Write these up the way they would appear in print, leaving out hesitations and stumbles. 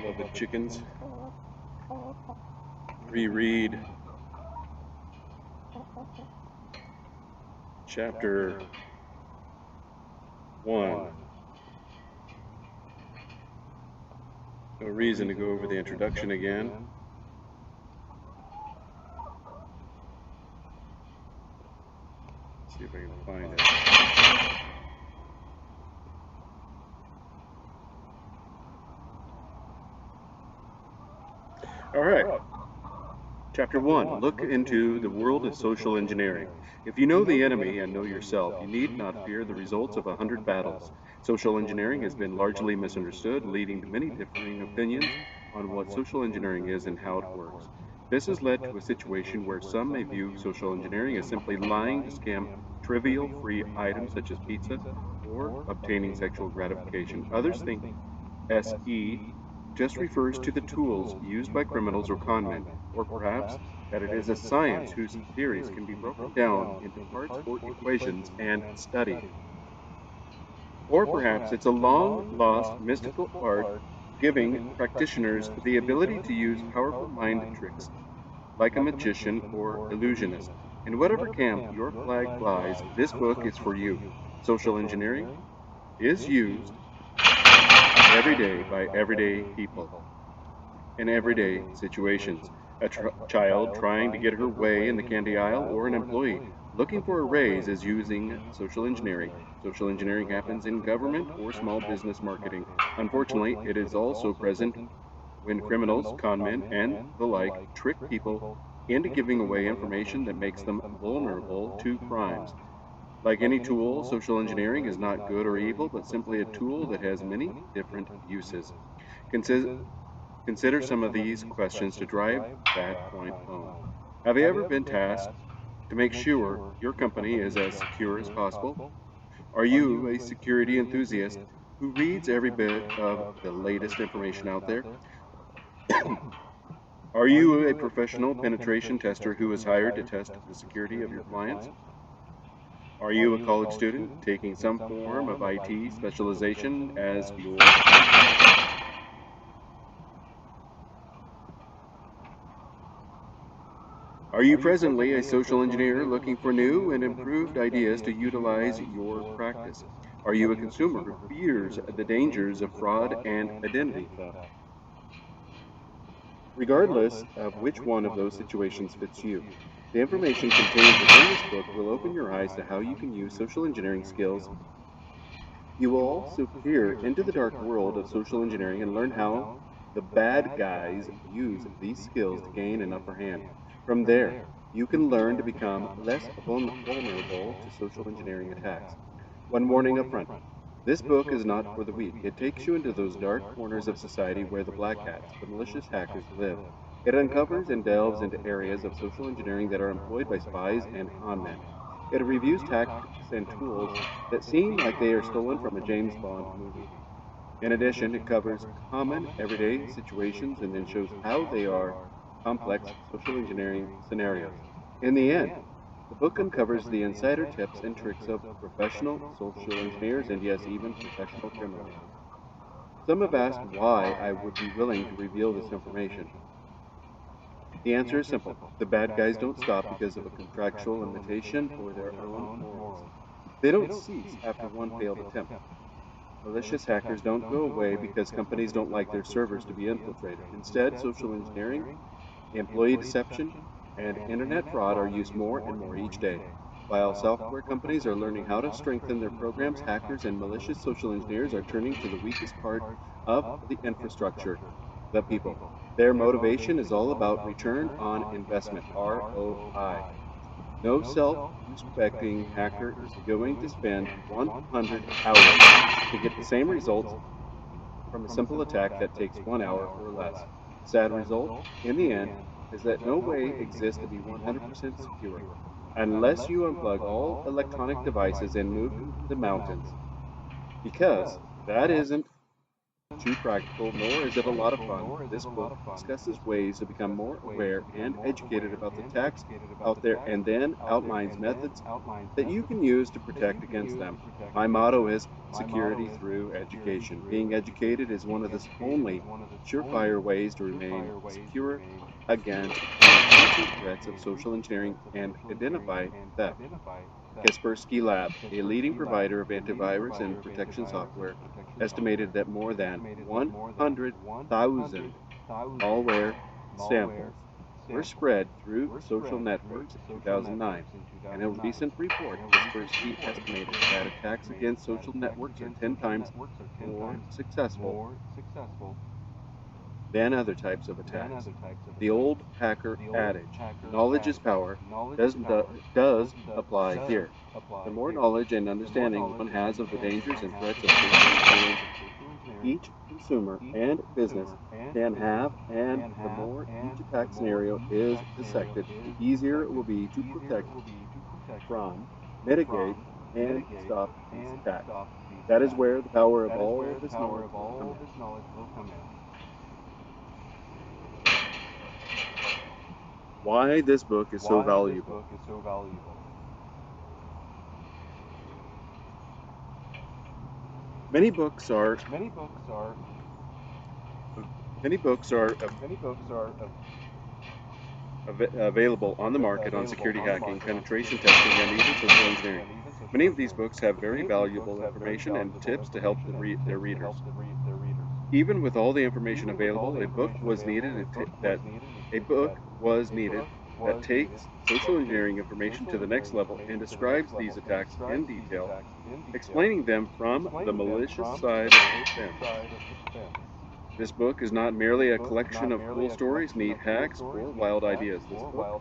beloved chickens, reread Chapter 1. No reason to go over the introduction again. Let's see if I can find it. All right. Chapter 1. Look into the world of social engineering. If you know the enemy and know yourself, you need not fear the results of 100 battles. Social engineering has been largely misunderstood, leading to many differing opinions on what social engineering is and how it works. This has led to a situation where some may view social engineering as simply lying to scam trivial free items such as pizza or obtaining sexual gratification. Others think SE just refers to the tools used by criminals or conmen, or perhaps that it is a science whose theories can be broken down into parts or equations and studied. Or perhaps it's a long-lost mystical art giving practitioners the ability to use powerful mind tricks, like a magician or illusionist. In whatever camp your flag flies, this book is for you. Social engineering is used every day by everyday people in everyday situations. A child trying to get her way in the candy aisle or an employee looking for a raise is using social engineering. Social engineering happens in government or small business marketing. Unfortunately, it is also present when criminals, conmen, and the like trick people into giving away information that makes them vulnerable to crimes. Like any tool, social engineering is not good or evil, but simply a tool that has many different uses. Consider some of these questions to drive that point home. Have you ever been tasked to make sure your company is as secure as possible? Are you a security enthusiast who reads every bit of the latest information out there? Are you a professional penetration tester who is hired to test the security of your clients? Are you a college student taking some form of IT specialization as your... Are you presently a social engineer looking for new and improved ideas to utilize your practice? Are you a consumer who fears the dangers of fraud and identity theft? Regardless of which one of those situations fits you, the information contained within this book will open your eyes to how you can use social engineering skills. You will also peer into the dark world of social engineering and learn how the bad guys use these skills to gain an upper hand. From there, you can learn to become less vulnerable to social engineering attacks. One warning up front. This book is not for the weak. It takes you into those dark corners of society where the black hats, the malicious hackers, live. It uncovers and delves into areas of social engineering that are employed by spies and conmen. It reviews tactics and tools that seem like they are stolen from a James Bond movie. In addition, it covers common everyday situations and then shows how they are complex social engineering scenarios. In the end, the book uncovers the insider tips and tricks of professional social engineers and yes, even professional criminals. Some have asked why I would be willing to reveal this information. The answer is simple. The bad guys don't stop because of a contractual limitation or their own morals. They don't cease after one failed attempt. Malicious hackers don't go away because companies don't like their servers to be infiltrated. Instead, social engineering, employee deception, and internet fraud are used more and more each day. While software companies are learning how to strengthen their programs, hackers and malicious social engineers are turning to the weakest part of the infrastructure, the people. Their motivation is all about return on investment, ROI. No self-respecting hacker is going to spend 100 hours to get the same results from a simple attack that takes 1 hour or less. The sad result, in the end, is that no way exists to be 100% secure unless you unplug all electronic devices and move to the mountains. Because that isn't too practical, nor is it a lot of fun. This book discusses ways to become more aware and educated about the attacks out there and then outlines methods that you can use to protect against them. My motto is security through education. Being educated is one of the only surefire ways to remain secure against the increasing threats of social engineering and identify theft. Kaspersky Lab, a leading provider of antivirus and protection software, estimated that more than 100,000 malware samples were spread through social networks in 2009. In a recent report, Kaspersky estimated that attacks against social networks are 10 times more successful than other types of attacks. The old hacker adage, knowledge is power, does apply here. The more knowledge and understanding one has of the dangers and threats of social engineering each consumer and business can have, and the more each attack scenario is dissected, the easier it will be to protect from, mitigate, and stop these attacks. That is where the power of all this knowledge will come in. Why this book is so valuable. Many books are available on the market on security hacking, penetration testing, and even social engineering. Many of these books have very valuable information and tips to help their readers. Even with all the information available, a book was needed that takes social engineering information to the next level and describes these attacks in detail, explaining them from the malicious side of the fence. This book is not merely a collection of cool stories, neat hacks, or wild ideas. This book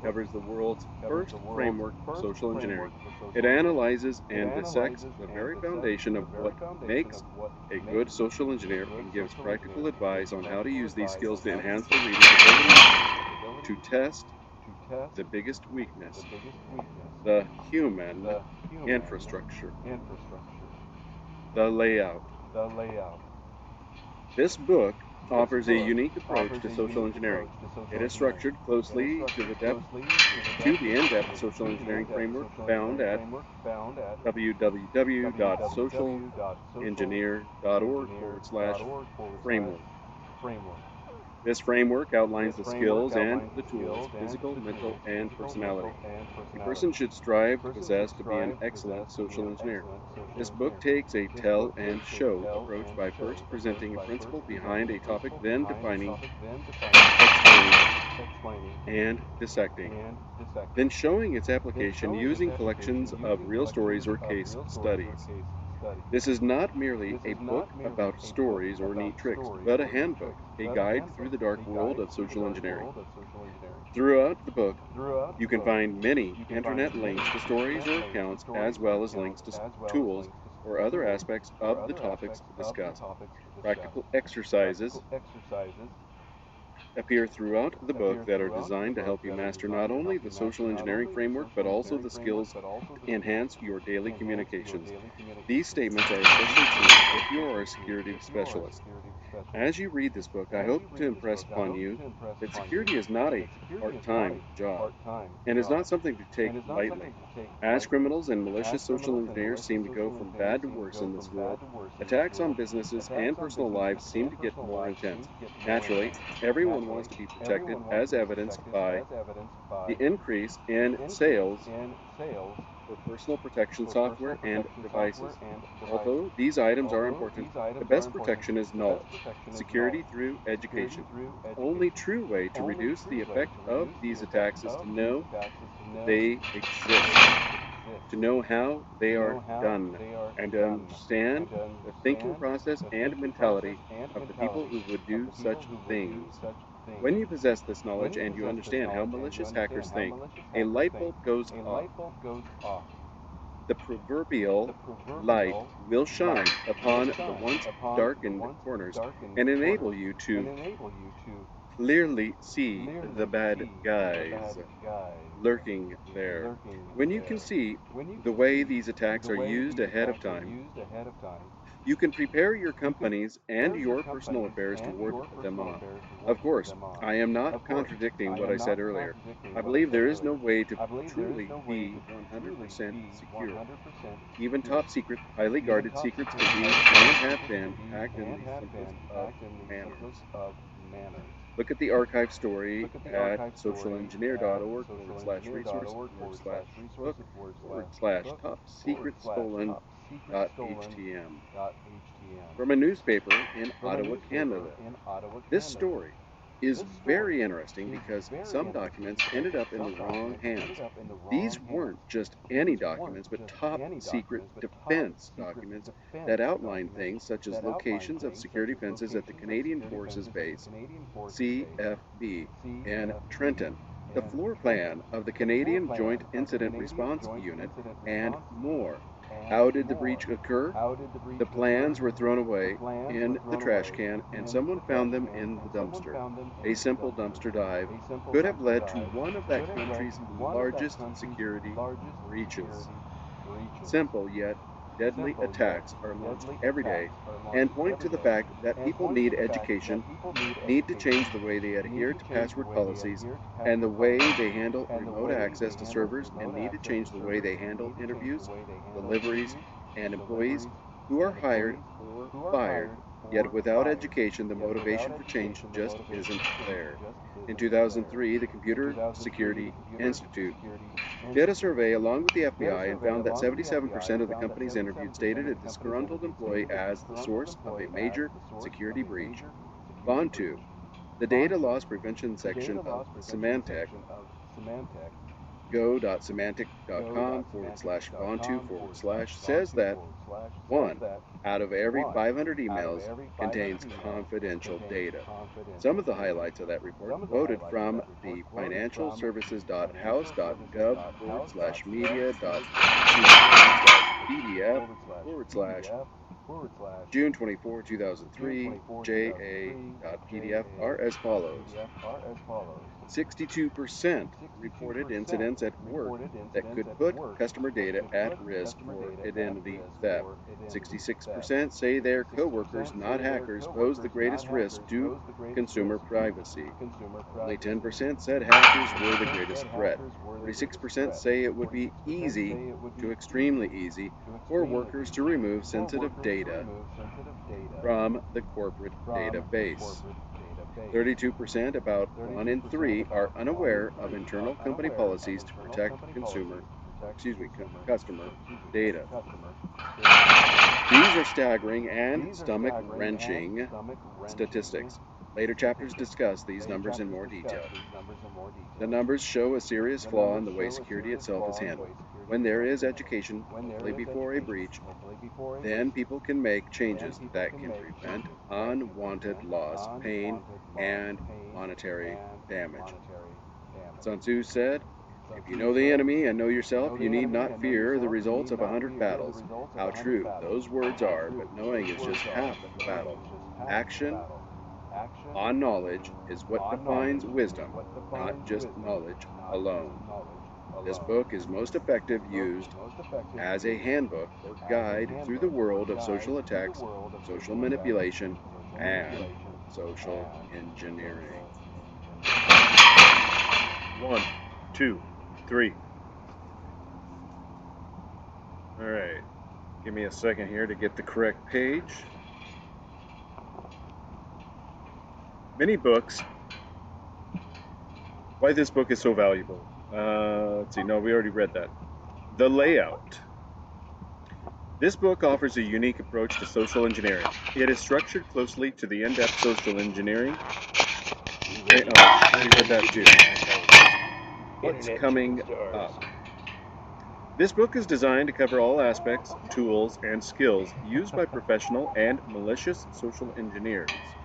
covers the world's first framework for social engineering. It analyzes and dissects the very foundation of what makes a good social engineer and gives practical advice on how to use these skills to enhance the reader's ability to test the biggest weakness, the human infrastructure, the layout. This book offers a unique approach to social engineering. It is structured closely to the in-depth social engineering framework found at www.socialengineer.org/framework. This framework outlines the skills and the tools, physical, mental, and personality, a person should strive to possess to be an excellent social engineer. This book takes a tell and show approach by first presenting a principle behind a topic, then defining, explaining, and dissecting, then showing its application using collections of real stories or case studies. This is not merely a book about stories or neat tricks, but a handbook, a guide through the dark world of social engineering. Throughout the book, you can find many internet links to stories or accounts, as well as links to tools or other aspects of the topics discussed. Practical exercises appear throughout the book that are designed to help you master not only the social engineering framework, but also the skills to enhance your daily communications. These statements are especially true if you are a security specialist. As you read this book, I hope to impress upon you that security is not a part-time job and is not something to take lightly. As criminals and malicious social engineers seem to go from bad to worse in this world, attacks on businesses and personal lives seem to get more intense. Naturally, everyone wants to be protected, as evidenced by the increase in sales for personal protection software and devices. Although these items are important, the best protection is knowledge, security through education. The only true way to reduce the effect of these attacks is to know they exist, to know how they are done, and to understand the thinking process and mentality of the people who would do such things. When you possess this knowledge and you understand how malicious hackers think, a light bulb goes off. The proverbial light will shine upon the once darkened corners and enable you to clearly see the bad guys lurking there. When you can see the way these attacks are used ahead of time, You can prepare your companies and your personal affairs to ward them off. Of course, I am not contradicting what I said earlier. I believe there is no way to truly be 100% secure. Even top secret, highly guarded secrets can be and have been hacked in the simplest of manners. Look at the archive story at socialengineer.org/resource/book/top secret stolen.htm from a newspaper in Ottawa, Canada. This story is very interesting because some documents ended up in the wrong hands. These weren't just any documents, but top secret defense documents that outline things such as locations of security fences at the Canadian Forces Base, CFB, in Trenton, the floor plan of the Canadian Joint Incident Response Unit, and more. How did the breach occur? The plans were thrown away in the trash can, and someone found them in the dumpster. A simple dumpster dive could have led to one of that country's largest security breaches. Simple yet deadly attacks are launched every day and point to the fact that people need education, need to change the way they adhere to password policies and the way they handle remote access to servers, and need to change the way they handle interviews, deliveries, and employees who are hired or fired. Yet without education, the motivation for change just isn't there. In 2003, the Computer Security Institute did a survey along with the FBI and found that 77% of the companies interviewed stated a disgruntled employee as the source of a major security breach. Vontu, the data loss prevention section of Symantec, go.symantec.com/Vontu/ says that 1 out of every 500 emails contains confidential data. Some of the highlights of that report quoted from the financialservices.house.gov/media.pdf/ June 24, 2003, JA.pdf are as follows. 62% reported incidents at work that could put customer data at risk for identity theft. 66% say their coworkers, not hackers, pose the greatest risk to consumer privacy. Only 10% said hackers were the greatest threat. 46% say it would be easy to extremely easy for workers to remove sensitive data from the corporate database. 32%, about 1 in 3, are unaware of internal company policies to protect customer data. These are staggering and stomach-wrenching statistics. Later chapters discuss these numbers in more detail. The numbers show a serious flaw in the way security itself is handled. When there is education, hopefully before a breach, then people can make changes that can prevent unwanted loss, pain, and monetary damage. Sun Tzu said, "If you know the enemy and know yourself, you need not fear the results of 100 battles." How true those words are, but knowing is just half the battle. Action on knowledge is what defines wisdom, not just knowledge alone. This book is most effective used as a handbook or guide through the world of social attacks, social manipulation, and social engineering. 1, 2, 3. All right. Give me a second here to get the correct page. Many books. Why this book is so valuable. Let's see. No, we already read that. The layout. This book offers a unique approach to social engineering. It is structured closely to the in-depth social engineering. We read that too. What's coming up? This book is designed to cover all aspects, tools, and skills used by professional and malicious social engineers.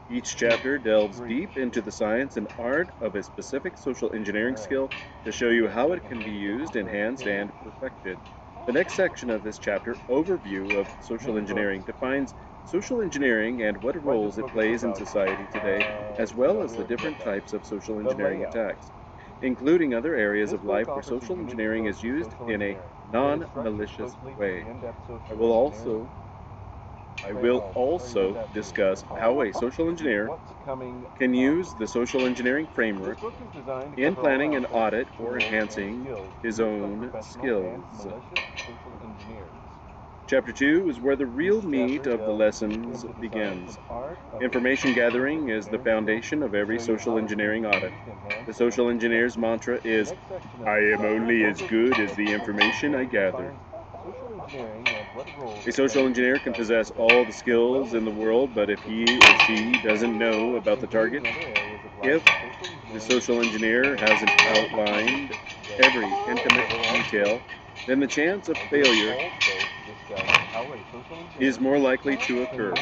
Each chapter delves deep into the science and art of a specific social engineering skill to show you how it can be used, enhanced, and perfected. The next section of this chapter, Overview of Social Engineering, defines social engineering and what roles it plays in society today, as well as the different types of social engineering attacks. including other areas of life where social engineering is used in a non-malicious way. I will also discuss how a social engineer can use the social engineering framework in planning an audit or enhancing his own skills. Chapter 2 is where the real meat of the lessons begins. Information gathering is the foundation of every social engineering audit. The social engineer's mantra is, "I am only as good as the information I gather." A social engineer can possess all the skills in the world, but if he or she doesn't know about the target, if the social engineer hasn't outlined every intimate detail, then the chance of failure is more likely to occur.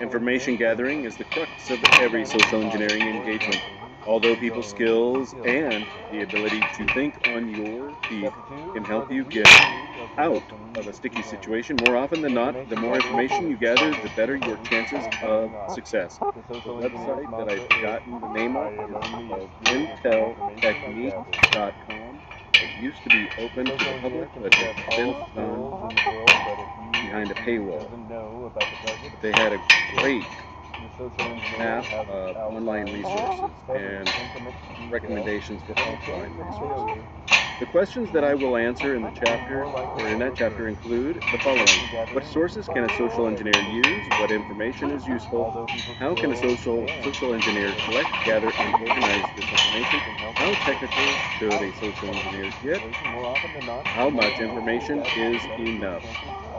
Information gathering is the crux of every social engineering engagement. Although people's skills and the ability to think on your feet can help you get out of a sticky situation, more often than not, the more information you gather, the better your chances of success. The website that I've forgotten the name of is called inteltechnique.com. It used to be open to the public, but has since gone behind a paywall. But they had a great map of online resources and recommendations for offline resources. The questions that I will answer in that chapter include the following: what sources can a social engineer use? What information is useful? How can a social engineer collect, gather, and organize this information? How technical should a social engineer get? How much information is enough?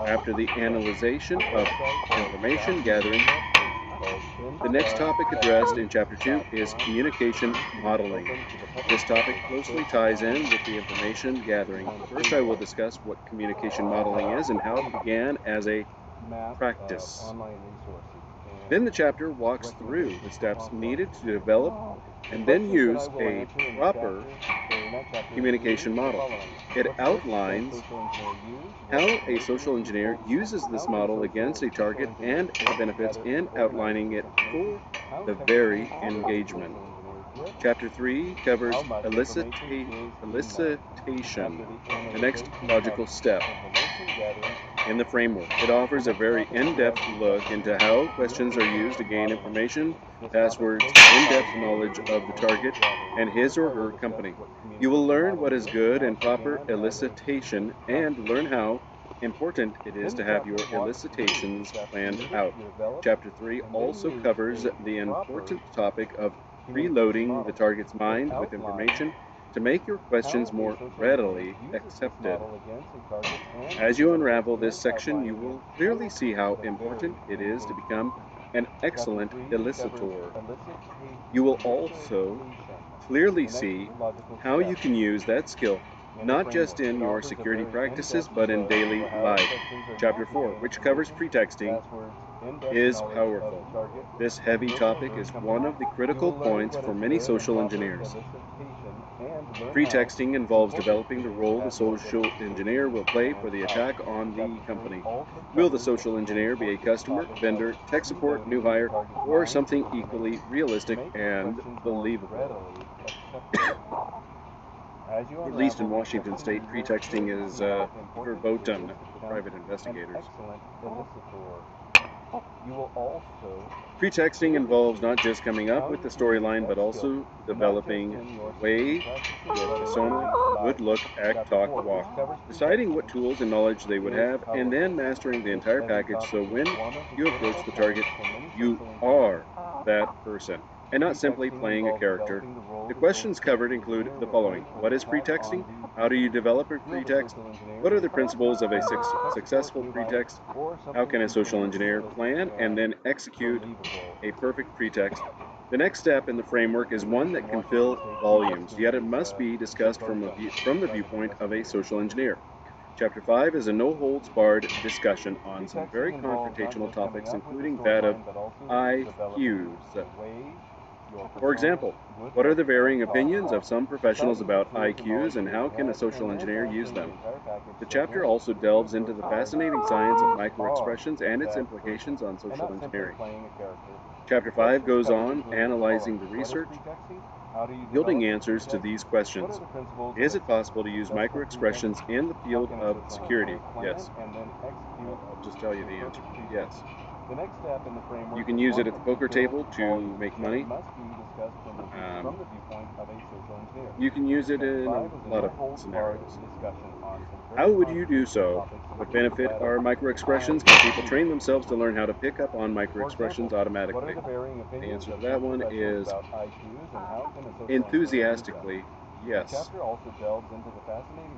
After the analyzation of information gathering, the next topic addressed in Chapter 2 is communication modeling. This topic closely ties in with the information gathering. First, I will discuss what communication modeling is and how it began as a practice. Then the chapter walks through the steps needed to develop and then use a proper communication model. It outlines how a social engineer uses this model against a target and the benefits in outlining it for the very engagement. Chapter 3 covers elicitation, the next logical step in the framework. It offers a very in-depth look into how questions are used to gain information, passwords, in-depth knowledge of the target and his or her company. You will learn what is good and proper elicitation and learn how important it is to have your elicitations planned out. Chapter 3 also covers the important topic of preloading the target's mind with information to make your questions more readily accepted. As you unravel this section, you will clearly see how important it is to become an excellent elicitor. You will also clearly see how you can use that skill not just in your security practices, but in daily life. Chapter 4, which covers pretexting, is powerful. This heavy topic is one of the critical points for many social engineers. Pretexting involves developing the role the social engineer will play for the attack on the company. Will the social engineer be a customer, vendor, tech support, new hire, or something equally realistic and believable? At least in Washington State, pretexting is verboten for private investigators. Pretexting involves not just coming up with the storyline, but also developing the way the persona would look, act, talk, walk, deciding what tools and knowledge they would have, and then mastering the entire package so when you approach the target, you are that person, and not simply playing a character. The questions covered include the following: what is pretexting? How do you develop a pretext? What are the principles of a successful pretext? How can a social engineer plan and then execute a perfect pretext? The next step in the framework is one that can fill volumes, yet it must be discussed from the viewpoint of a social engineer. Chapter 5 is a no-holds-barred discussion on some very confrontational topics, including that of IQs. For example, what are the varying opinions of some professionals about IQs and how can a social engineer use them? The chapter also delves into the fascinating science of microexpressions and its implications on social engineering. Chapter 5 goes on analyzing the research, yielding answers to these questions. Is it possible to use microexpressions in the field of security? Yes. I'll just tell you the answer. Yes. You can use it at the poker table to make money. You can use it in a lot of scenarios. How would you do so? What benefit are microexpressions? Can people train themselves to learn how to pick up on microexpressions automatically? The answer to that one is enthusiastically yes.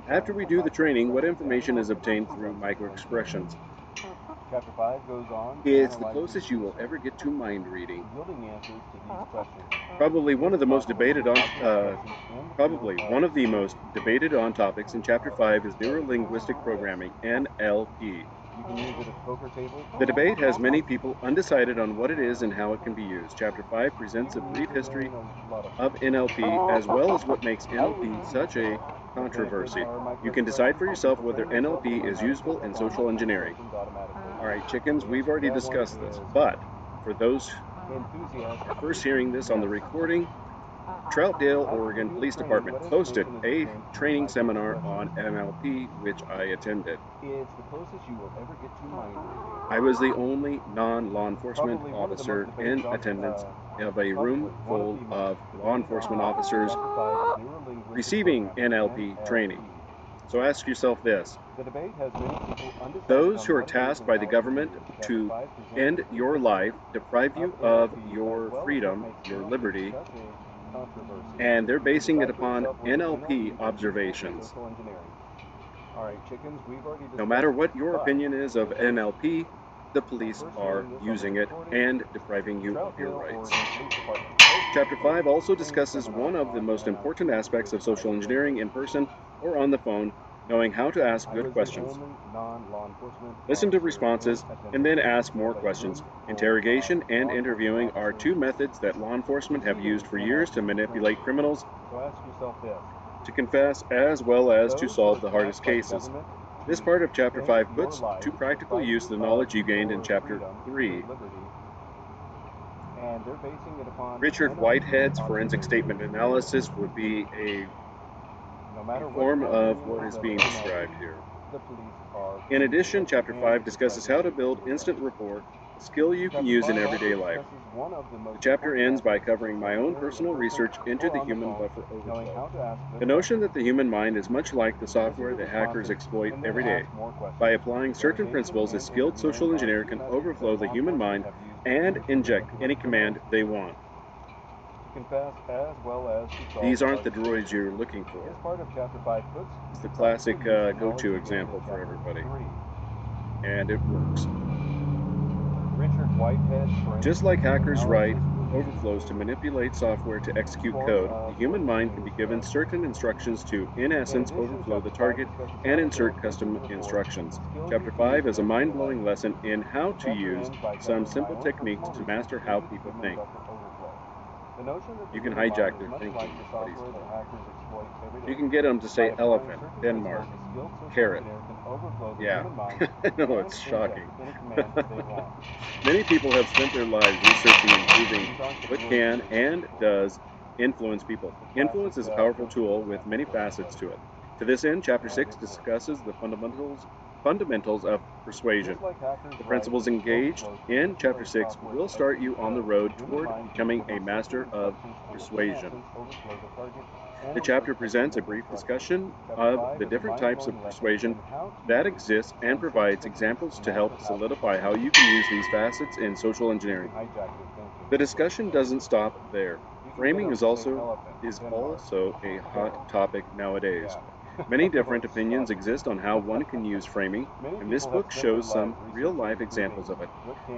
After we do the training, what information is obtained through microexpressions? Chapter 5 goes on. It's the closest you will ever get to mind reading. Probably one of the most debated on topics in Chapter 5 is neurolinguistic programming, NLP. The debate has many people undecided on what it is and how it can be used. Chapter 5 presents a brief history of NLP as well as what makes NLP such a controversy. You can decide for yourself whether NLP is useful in social engineering. Alright, chickens, we've already discussed this, but for those who are first hearing this on the recording, Troutdale, Oregon Police Department hosted a training seminar on NLP, which I attended. I was the only non-law enforcement officer in attendance of a room full of law enforcement officers receiving NLP training. So ask yourself this. Those who are tasked by the government to end your life, deprive you of your freedom, your liberty, and they're basing it upon NLP observations. No matter what your opinion is of NLP, the police are using it and depriving you of your rights. Chapter 5 also discusses one of the most important aspects of social engineering in person or on the phone, knowing how to ask good questions. Listen to responses and then ask more questions. Interrogation and interviewing are two methods that law enforcement have used for years to manipulate criminals to confess as well as to solve the hardest cases. This part of Chapter 5 puts to practical use the knowledge you gained in Chapter 3. Richard Whitehead's forensic statement analysis would be a form of what is being described here. In addition, Chapter 5 discusses how to build instant rapport, a skill you can use in everyday life. The chapter ends by covering my own personal research into the human buffer overflow. The notion that the human mind is much like the software that hackers exploit every day. By applying certain principles, a skilled social engineer can overflow the human mind and inject any command they want. These aren't the droids you're looking for. It's the classic go-to example for everybody. And it works. Just like hackers write overflows to manipulate software to execute code, the human mind can be given certain instructions to, in essence, overflow the target and insert custom instructions. Chapter 5 is a mind-blowing lesson in how to use some simple techniques to master how people think. You can hijack their thinking. You can get them to say elephant, Denmark, carrot. Yeah, no, it's shocking. Many people have spent their lives researching and proving what can and does influence people. Influence is a powerful tool with many facets to it. To this end, Chapter 6 discusses the fundamentals of persuasion. The principles engaged in Chapter 6 will start you on the road toward becoming a master of persuasion. The chapter presents a brief discussion of the different types of persuasion that exist and provides examples to help solidify how you can use these facets in social engineering. The discussion doesn't stop there. Framing is also a hot topic nowadays. Many different opinions exist on how one can use framing, and this book shows some real-life examples of it.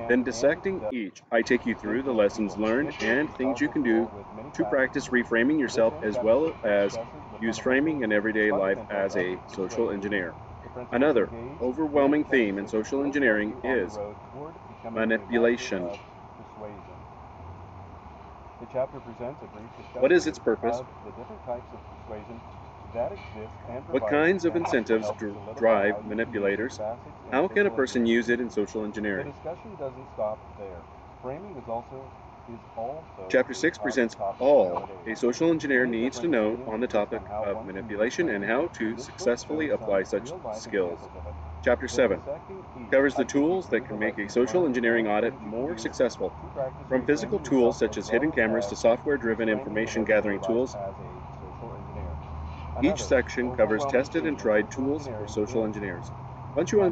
Then dissecting each, I take you through the lessons learned and things you can do to practice reframing yourself as well as use framing in everyday life as a social engineer. Another overwhelming theme in social engineering is manipulation. The chapter presents a brief discussion What is its purpose? of the different types of persuasion that exist and What provide kinds of examples to incentives help solidify how drive you manipulators? use facets in How can a social person engineering. use it in social The engineering? discussion doesn't stop there. Framing is also Chapter 6 presents all a social engineer needs to know on the topic of manipulation and how to successfully apply such skills. Chapter 7 covers the tools that can make a social engineering audit more successful, from physical tools such as hidden cameras to software-driven information gathering tools. Each section covers tested and tried tools for social engineers. Once you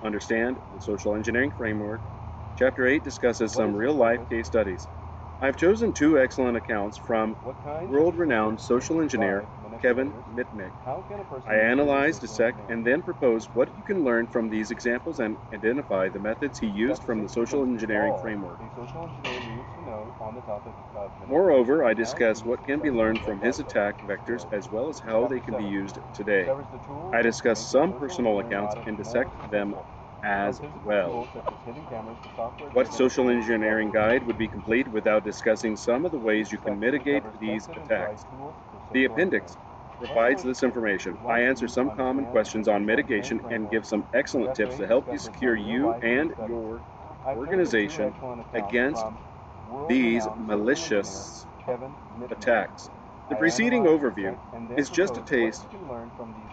understand the social engineering framework, Chapter 8 discusses some real-life case studies. I've chosen 2 excellent accounts from world-renowned social engineer Kevin Mitnick. I analyze, dissect, and then propose what you can learn from these examples and identify the methods he used from the social engineering framework. Moreover, I discuss what can be learned from his attack vectors as well as how they can be used today. I discuss some personal accounts and dissect them as well. What social engineering guide would be complete without discussing some of the ways you can mitigate these attacks? The appendix provides this information. I answer some common questions on mitigation and give some excellent tips to help you secure you and your organization against these malicious attacks. The preceding overview is just a taste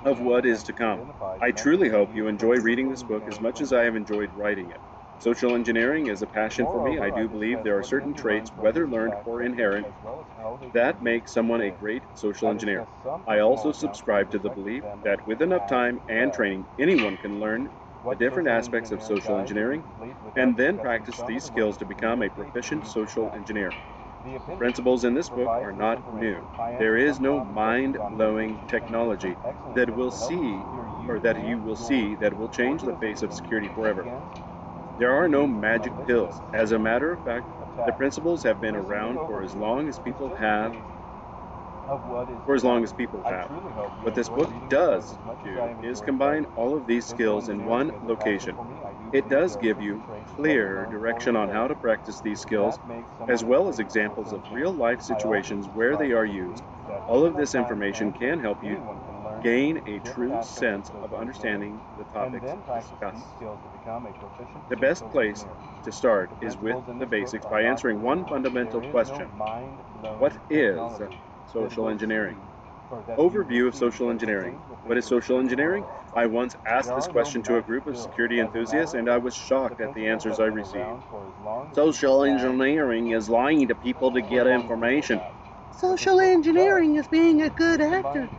of what is to come. I truly hope you enjoy reading this book as much as I have enjoyed writing it. Social engineering is a passion for me. I do believe there are certain traits, whether learned or inherent, that make someone a great social engineer. I also subscribe to the belief that with enough time and training, anyone can learn the different aspects of social engineering and then practice these skills to become a proficient social engineer. The principles in this book are not new. There is no mind-blowing technology that you will see that will change the face of security forever. There are no magic pills. As a matter of fact, the principles have been around for as long as people have. What this book does do is combine all of these skills in one location. It does give you clear direction on how to practice these skills, as well as examples of real-life situations where they are used. All of this information can help you gain a true sense of understanding the topics discussed. The best place to start is with the basics by answering one fundamental question. What is social engineering? Overview of social engineering. What is social engineering? I once asked this question to a group of security enthusiasts, and I was shocked at the answers I received. Social engineering is lying to people to get information. Social engineering is being a good actor.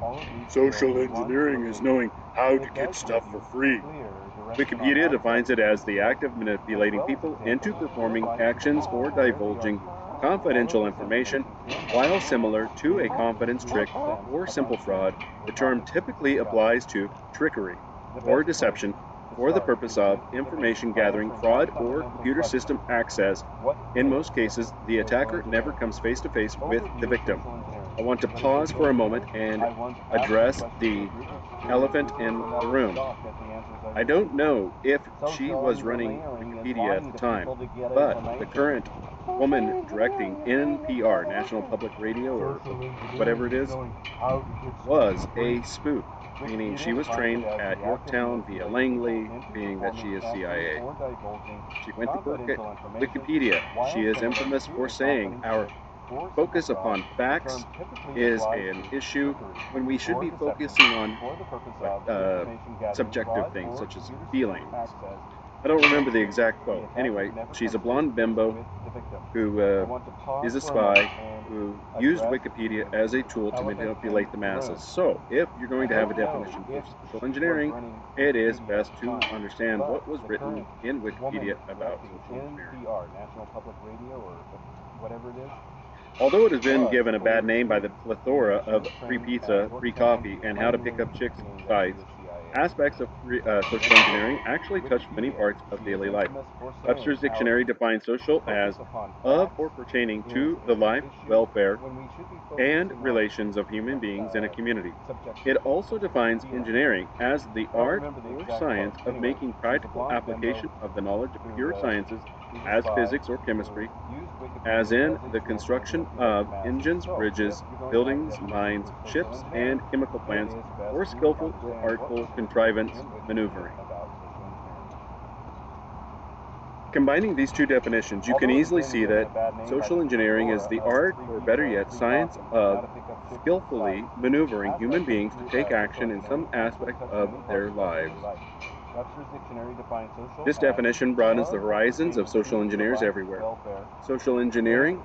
Social engineering is knowing how to get stuff for free. Wikipedia defines it as the act of manipulating people into performing actions or divulging confidential information. While similar to a confidence trick or simple fraud, the term typically applies to trickery or deception for the purpose of information gathering, fraud, or computer system access. In most cases, the attacker never comes face to face with the victim. I want to pause for a moment and address the elephant in the room. I don't know if she was running Wikipedia at the time, but the current woman directing NPR, National Public Radio, or whatever it is, was a spook, meaning she was trained at Yorktown via Langley, being that she is CIA. She went to work at Wikipedia. She is infamous for saying our focus upon facts is an issue when we should be focusing on subjective things such as feelings. I don't remember the exact quote. Anyway, she's a blonde bimbo who is a spy who used Wikipedia as a tool to manipulate the masses. So, if you're going to have a definition for social engineering, it is best to understand what was written in Wikipedia about social engineering. Although it has been given a bad name by the plethora of free pizza, free coffee, and how to pick up chicks sites, aspects of social engineering actually touch many parts of daily life. Webster's dictionary defines social as of or pertaining to the life, welfare, and relations of human beings in a community. It also defines engineering as the art or science of making practical application of the knowledge of pure sciences as physics or chemistry, as in the construction of engines, bridges, buildings, mines, ships, and chemical plants, or skillful or artful contrivance maneuvering. Combining these two definitions, you can easily see that social engineering is the art, or better yet, science of skillfully maneuvering human beings to take action in some aspect of their lives. This definition broadens the horizons of social engineers everywhere. Social engineering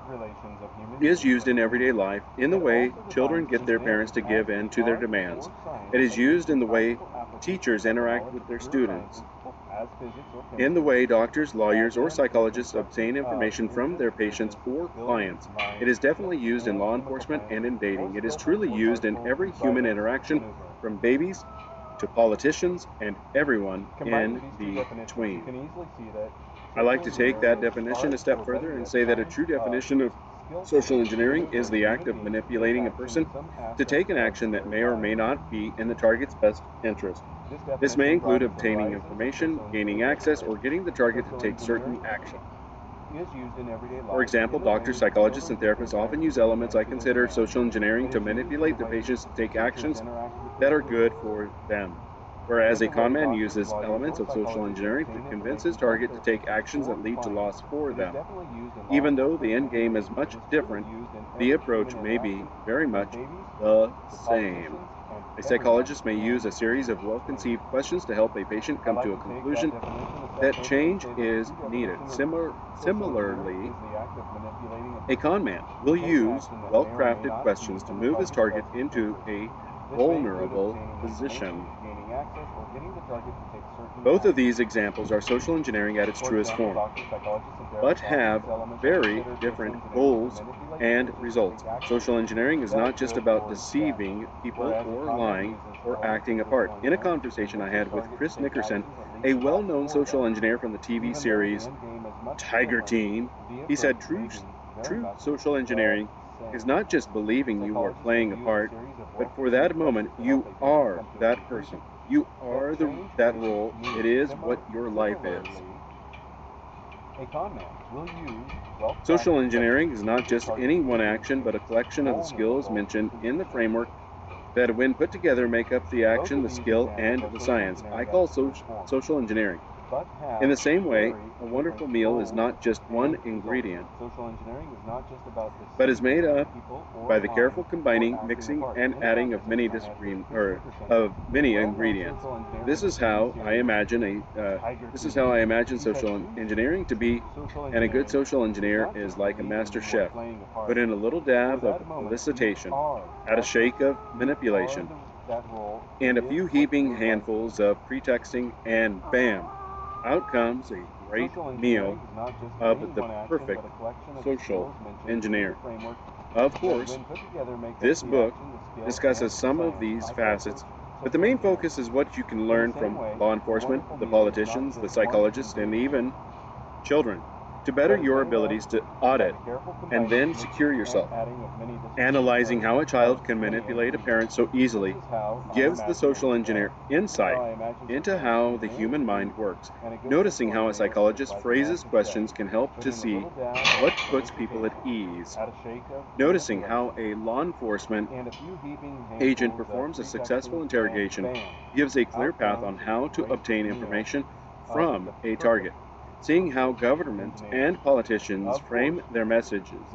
is used in everyday life in the way children get their parents to give in to their demands. It is used in the way teachers interact with their students, in the way doctors, lawyers, or psychologists obtain information from their patients or clients. It is definitely used in law enforcement and in dating. It is truly used in every human interaction, from babies to politicians and everyone in between. I like to take that definition a step further and say that a true definition of social engineering is the act of manipulating a person to take an action that may or may not be in the target's best interest. This may include obtaining information, gaining access, or getting the target to take certain action. For example, doctors, psychologists, and therapists often use elements I consider social engineering to manipulate the patients to take actions that are good for them, whereas a conman uses elements of social engineering to convince his target to take actions that lead to loss for them. Even though the end game is much different, the approach may be very much the same. A psychologist may use a series of well-conceived questions to help a patient come to a conclusion that change is needed. Similarly, a conman will use well-crafted questions to move his target into a vulnerable position. Both of these examples are social engineering at its truest form, but have very different goals and results. Social engineering is not just about deceiving people or lying or acting a part. In a conversation I had with Chris Nickerson, a well-known social engineer from the TV series Tiger Team, he said true social engineering is not just believing you are playing a part, but for that moment you are that person. You are that role. It is what your life is. Social engineering is not just any one action, but a collection of the skills mentioned in the framework that, when put together, make up the action, the skill, and the science I call social engineering. In the same way, a wonderful meal is not just one ingredient, but is made up by the careful combining, mixing, and adding of many ingredients. This is how I imagine social engineering to be, and a good social engineer is like a master chef. Put in a little dab of elicitation, add a shake of manipulation, and a few heaping handfuls of pretexting, and bam! Out comes a great meal of the perfect social engineer. Of course, this book discusses some of these facets, but the main focus is what you can learn from law enforcement, the politicians, the psychologists, and even children, to better your abilities to audit and then secure yourself. Analyzing how a child can manipulate a parent so easily gives the social engineer insight into how the human mind works. Noticing how a psychologist phrases questions can help to see what puts people at ease. Noticing how a law enforcement agent performs a successful interrogation gives a clear path on how to obtain information from a target. Seeing how governments and politicians frame their messages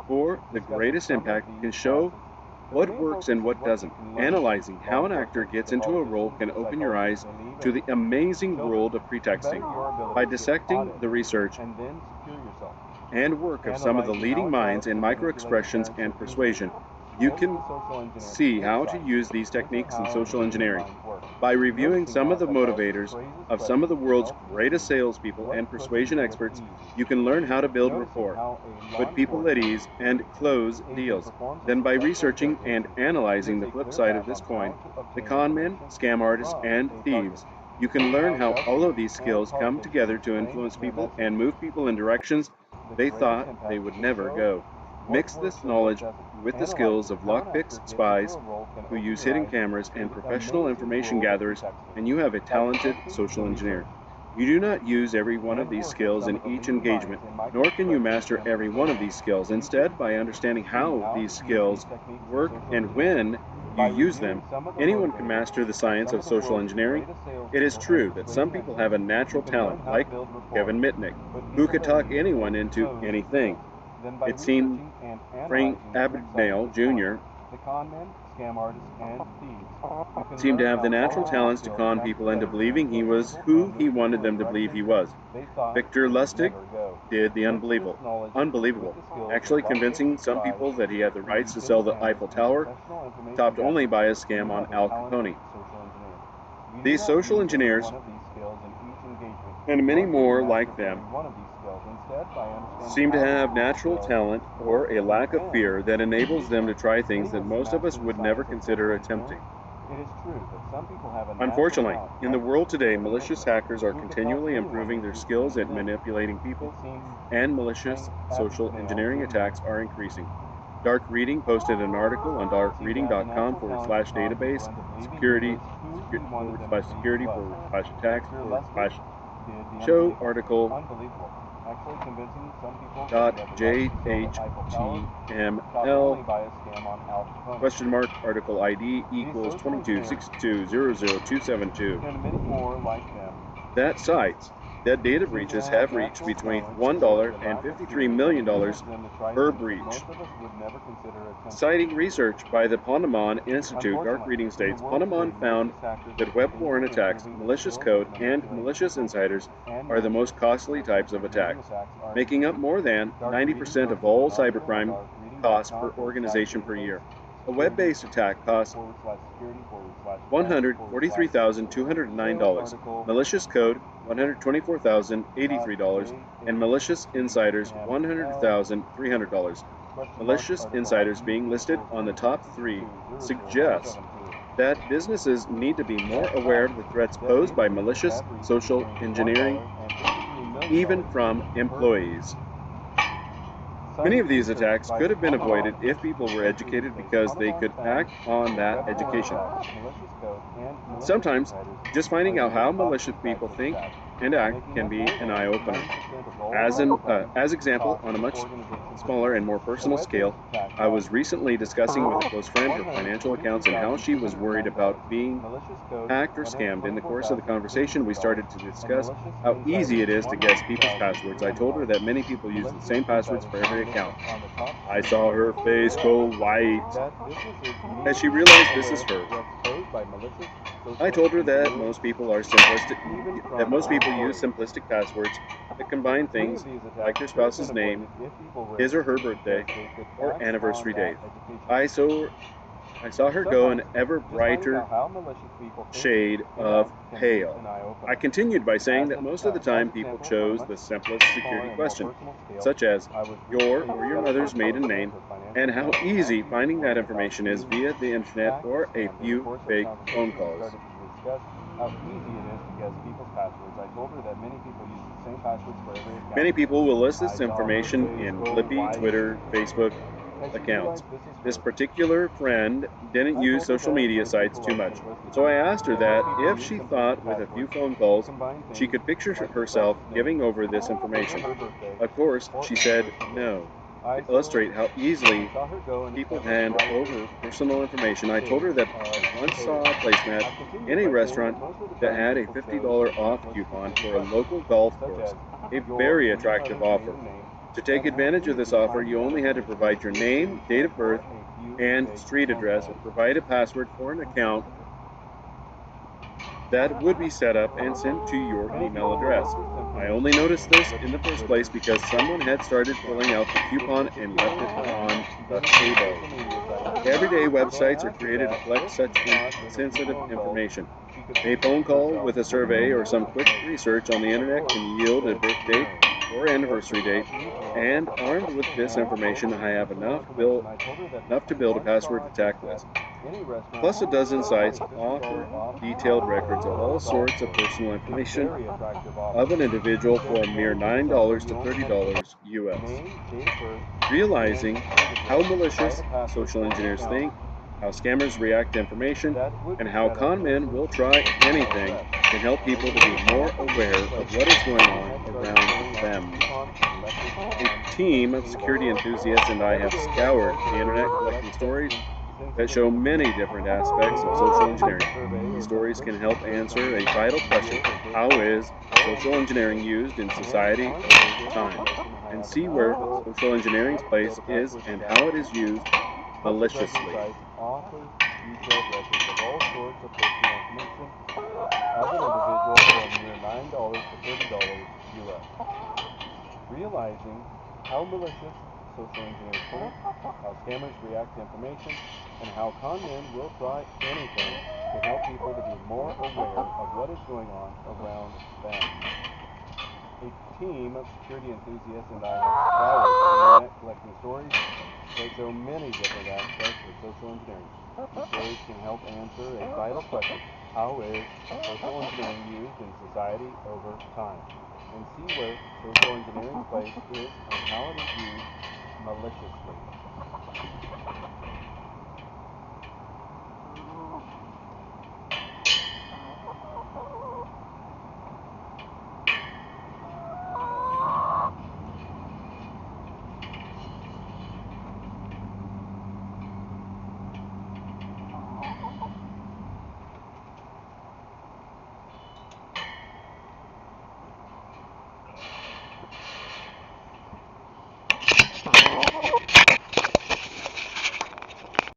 for the greatest impact can show what works and what doesn't. Analyzing how an actor gets into a role can open your eyes to the amazing world of pretexting. By dissecting the research and work of some of the leading minds in microexpressions and persuasion, you can see how to use these techniques in social engineering. By reviewing some of the motivators of some of the world's greatest salespeople and persuasion experts, you can learn how to build rapport, put people at ease, and close deals. Then, by researching and analyzing the flip side of this coin, the conmen, scam artists, and thieves, you can learn how all of these skills come together to influence people and move people in directions they thought they would never go. Mix this knowledge with the skills of lockpicks, spies who use hidden cameras, and professional information gatherers, and you have a talented social engineer. You do not use every one of these skills in each engagement, nor can you master every one of these skills. Instead, by understanding how these skills work and when you use them, anyone can master the science of social engineering. It is true that some people have a natural talent, like Kevin Mitnick, who could talk anyone into anything. It seemed Frank Abagnale Jr. seemed to have the natural talents to con people into believing he was who he wanted them to believe he was. Victor Lustig did the unbelievable, actually convincing some people that he had the rights to sell the Eiffel Tower, topped only by a scam on Al Capone. These social engineers, and many more like them, seem to have natural talent or a lack of fear that enables them to try things that most of us would never consider attempting. Unfortunately, in the world today, malicious hackers are continually improving their skills at manipulating people, and malicious social engineering attacks are increasing. Dark Reading posted an article on darkreading.com/database security/security/attacks/show article .jhtml article ID equals 2262000272. That cites that data breaches have reached between $1 and $53 million per breach. Citing research by the Ponemon Institute, Dark Reading states, Ponemon found that web-borne attacks, malicious code, and malicious insiders are the most costly types of attacks, making up more than 90% of all cybercrime costs per organization per year. A web-based attack costs $143,209, malicious code $124,083, and malicious insiders $100,300. Malicious insiders being listed on the top 3 suggests that businesses need to be more aware of the threats posed by malicious social engineering, even from employees. Many of these attacks could have been avoided if people were educated because they could act on that education. Sometimes, just finding out how malicious people think and act can be an eye-opener. As example, on a much smaller and more personal scale, I was recently discussing with a close friend her financial accounts and how she was worried about being hacked or scammed. In the course of the conversation, we started to discuss how easy it is to guess people's passwords. I told her that many people use the same passwords for every account. I saw her face go white as she realized this is her. I told her that most people use simplistic passwords that combine things like their spouse's name, his or her birthday, or anniversary date. I saw her go an ever brighter shade of pale. I continued by saying that most of the time people chose the simplest security question, such as your or your mother's maiden name, and how easy finding that information is via the internet or a few fake phone calls. Many people will list this information in Blippi, Twitter, Facebook accounts. This particular friend didn't use social media sites too much, so I asked her that if she thought with a few phone calls she could picture herself giving over this information. Of course, she said no. To illustrate how easily people hand over personal information, I told her that I once saw a placemat in a restaurant that had a $50 off coupon for a local golf course, a very attractive offer. To take advantage of this offer, you only had to provide your name, date of birth, and street address, and provide a password for an account that would be set up and sent to your email address. I only noticed this in the first place because someone had started filling out the coupon and left it on the table. Everyday websites are created to collect such sensitive information. A phone call with a survey or some quick research on the internet can yield a birth date or anniversary date, and armed with this information, I have enough to build a password attack list. Plus a dozen sites offer detailed records of all sorts of personal information of an individual for a mere $9 to $30 US. Realizing how malicious social engineers think, how scammers react to information, and how con men will try anything, can help people to be more aware of what is going on around them. A team of security enthusiasts and I have scoured the internet collecting stories that show many different aspects of social engineering. These stories can help answer a vital question: how is social engineering used in society over time? And see where social engineering's place is and how it is used maliciously. Offers detailed records of all sorts of personal information of an individual for a mere $9 to $30 US. Realizing how malicious social engineers think, how scammers react to information, and how con men will try anything to help people to be more aware of what is going on around them. A team of security enthusiasts and I have scoured the internet collecting stories that show many different aspects of social engineering. These stories can help answer a vital question: how is social engineering used in society over time? And see where social engineering's place is and how it is used maliciously.